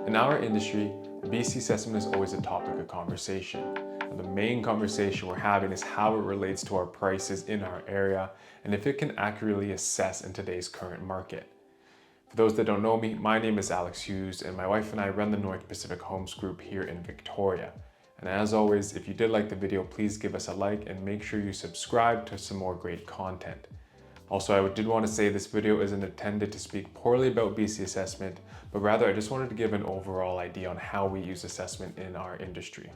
In our industry, the BC assessment is always a topic of conversation. And the main conversation we're having is how it relates to our prices in our area and if it can accurately assess in today's current market. For those that don't know me, my name is Alex Hughes and my wife and I run the North Pacific Homes Group here in Victoria. And as always, if you did like the video, please give us a like and make sure you subscribe to some more great content. Also, I did want to say this video isn't intended to speak poorly about BC assessment, but rather I just wanted to give an overall idea on how we use assessment in our industry.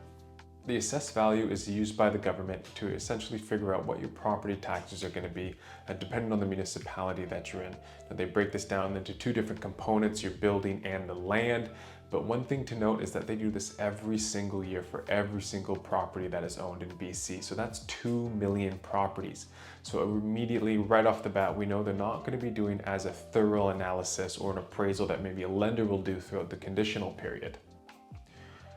The assessed value is used by the government to essentially figure out what your property taxes are going to be, depending on the municipality that you're in. Now, they break this down into two different components, your building and the land. But one thing to note is that they do this every single year for every single property that is owned in BC. So that's 2 million properties. So immediately right off the bat, we know they're not going to be doing as a thorough analysis or an appraisal that maybe a lender will do throughout the conditional period.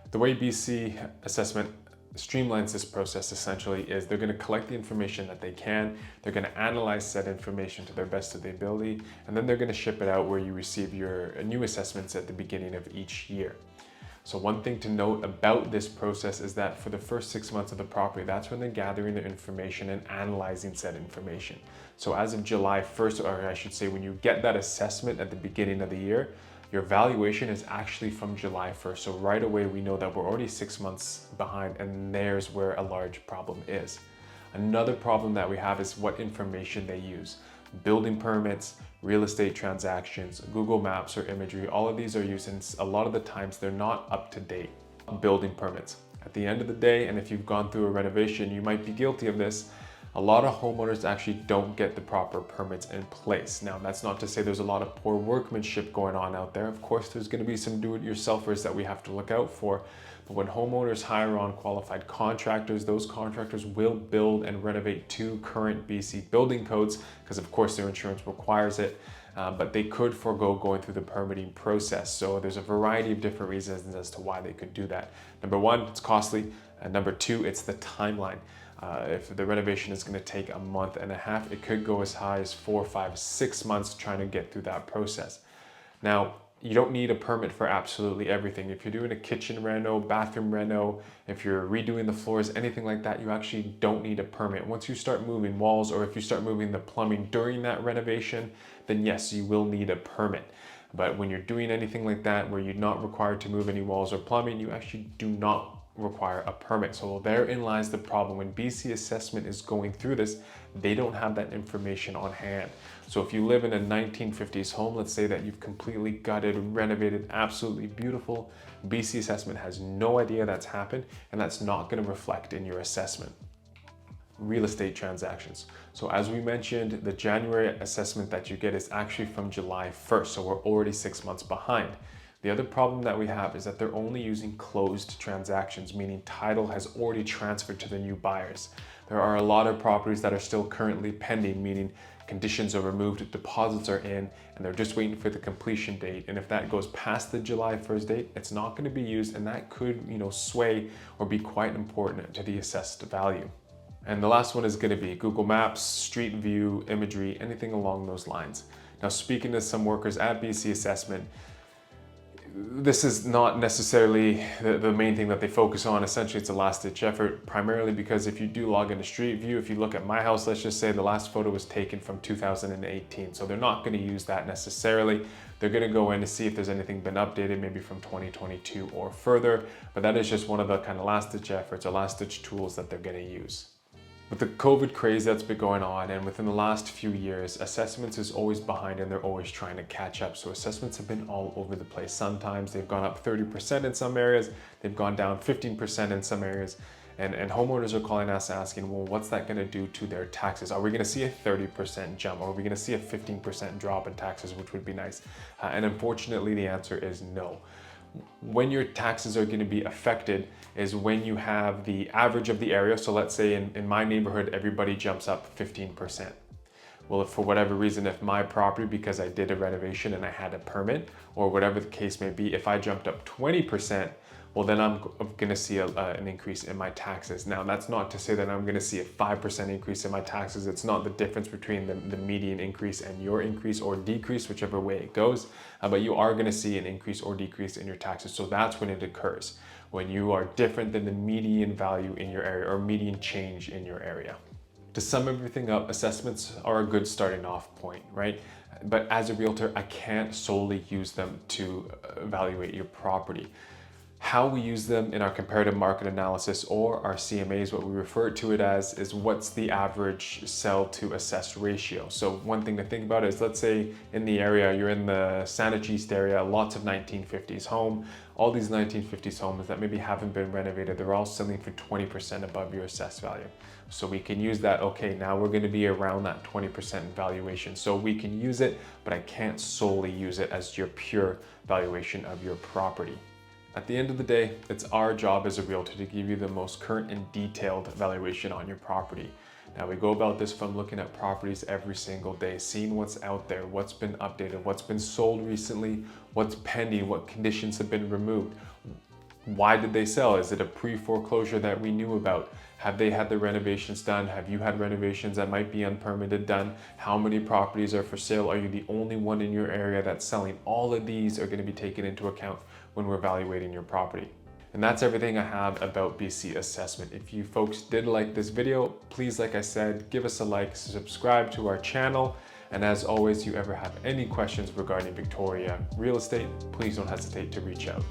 The way BC assessment streamlines this process essentially is they're going to collect the information that they can, they're going to analyze said information to their best of their ability, and then they're going to ship it out where you receive your new assessments at the beginning of each year. So one thing to note about this process is that for the first 6 months of the property, that's when they're gathering the information and analyzing said information. So as of July 1st, or I should say when you get that assessment at the beginning of the year, your valuation is actually from July 1st. So right away, we know that we're already 6 months behind, and there's where a large problem is. Another problem that we have is what information they use. Building permits, real estate transactions, Google Maps or imagery, all of these are used, and a lot of the times they're not up to date. Building permits. At the end of the day, and if you've gone through a renovation, you might be guilty of this, a lot of homeowners actually don't get the proper permits in place. Now, that's not to say there's a lot of poor workmanship going on out there. Of course, there's going to be some do-it-yourselfers that we have to look out for. But when homeowners hire on qualified contractors, those contractors will build and renovate to current BC building codes because, of course, their insurance requires it. But they could forego going through the permitting process. So there's a variety of different reasons as to why they could do that. Number one, it's costly. Number two, it's the timeline. If the renovation is going to take a month and a half, it could go as high as 4, 5, 6 months trying to get through that process. Now, you don't need a permit for absolutely everything. If you're doing a kitchen reno, bathroom reno, if you're redoing the floors, anything like that, you actually don't need a permit. Once you start moving walls or if you start moving the plumbing during that renovation, then yes, you will need a permit. But when you're doing anything like that where you're not required to move any walls or plumbing, you actually do not require a permit. So therein lies the problem. When BC assessment is going through this, they don't have that information on hand. So if you live in a 1950s home, let's say that you've completely gutted, renovated, absolutely beautiful, BC assessment has no idea that's happened, and that's not going to reflect in your assessment. Real estate transactions. So as we mentioned, the January assessment that you get is actually from July 1st. So we're already 6 months behind. The other problem that we have is that they're only using closed transactions, meaning title has already transferred to the new buyers. There are a lot of properties that are still currently pending, meaning conditions are removed, deposits are in, and they're just waiting for the completion date. And if that goes past the July 1st date, it's not going to be used, and that could, sway or be quite important to the assessed value. And the last one is going to be Google Maps, Street View, imagery, anything along those lines. Now, speaking to some workers at BC Assessment, this is not necessarily the main thing that they focus on. Essentially, it's a last-ditch effort, primarily because if you do log into Street View, if you look at my house, let's just say the last photo was taken from 2018. So they're not going to use that necessarily. They're going to go in to see if there's anything been updated, maybe from 2022 or further. But that is just one of the kind of last-ditch efforts or last-ditch tools that they're going to use. With the COVID craze that's been going on, and within the last few years, assessments is always behind and they're always trying to catch up. So assessments have been all over the place. Sometimes they've gone up 30% in some areas, they've gone down 15% in some areas. And homeowners are calling us asking, well, what's that gonna do to their taxes? Are we gonna see a 30% jump? Or are we gonna see a 15% drop in taxes, which would be nice? And unfortunately, the answer is no. When your taxes are going to be affected is when you have the average of the area. So let's say in my neighborhood, everybody jumps up 15%. Well, if for whatever reason, if my property, because I did a renovation and I had a permit or whatever the case may be, if I jumped up 20%, well, then I'm going to see an increase in my taxes. Now, that's not to say that I'm going to see a 5% increase in my taxes. It's not the difference between the median increase and your increase or decrease, whichever way it goes, but you are going to see an increase or decrease in your taxes. So that's when it occurs, when you are different than the median value in your area or median change in your area. To sum everything up, assessments are a good starting off point, right? But as a realtor, I can't solely use them to evaluate your property. How we use them in our comparative market analysis or our CMAs, what we refer to it as, is what's the average sell to assess ratio. So one thing to think about is, let's say in the area, you're in the Saanich East area, lots of 1950s home. All these 1950s homes that maybe haven't been renovated, they're all selling for 20% above your assessed value. So we can use that, okay, now we're gonna be around that 20% valuation. So we can use it, but I can't solely use it as your pure valuation of your property. At the end of the day, it's our job as a realtor to give you the most current and detailed valuation on your property. Now we go about this from looking at properties every single day, seeing what's out there, what's been updated, what's been sold recently, what's pending, what conditions have been removed. Why did they sell? Is it a pre-foreclosure that we knew about? Have they had the renovations done? Have you had renovations that might be unpermitted done? How many properties are for sale? Are you the only one in your area that's selling? All of these are going to be taken into account when we're evaluating your property. And that's everything I have about BC assessment. If you folks did like this video, please, like I said, give us a like, subscribe to our channel. And as always, you ever have any questions regarding Victoria real estate, please don't hesitate to reach out.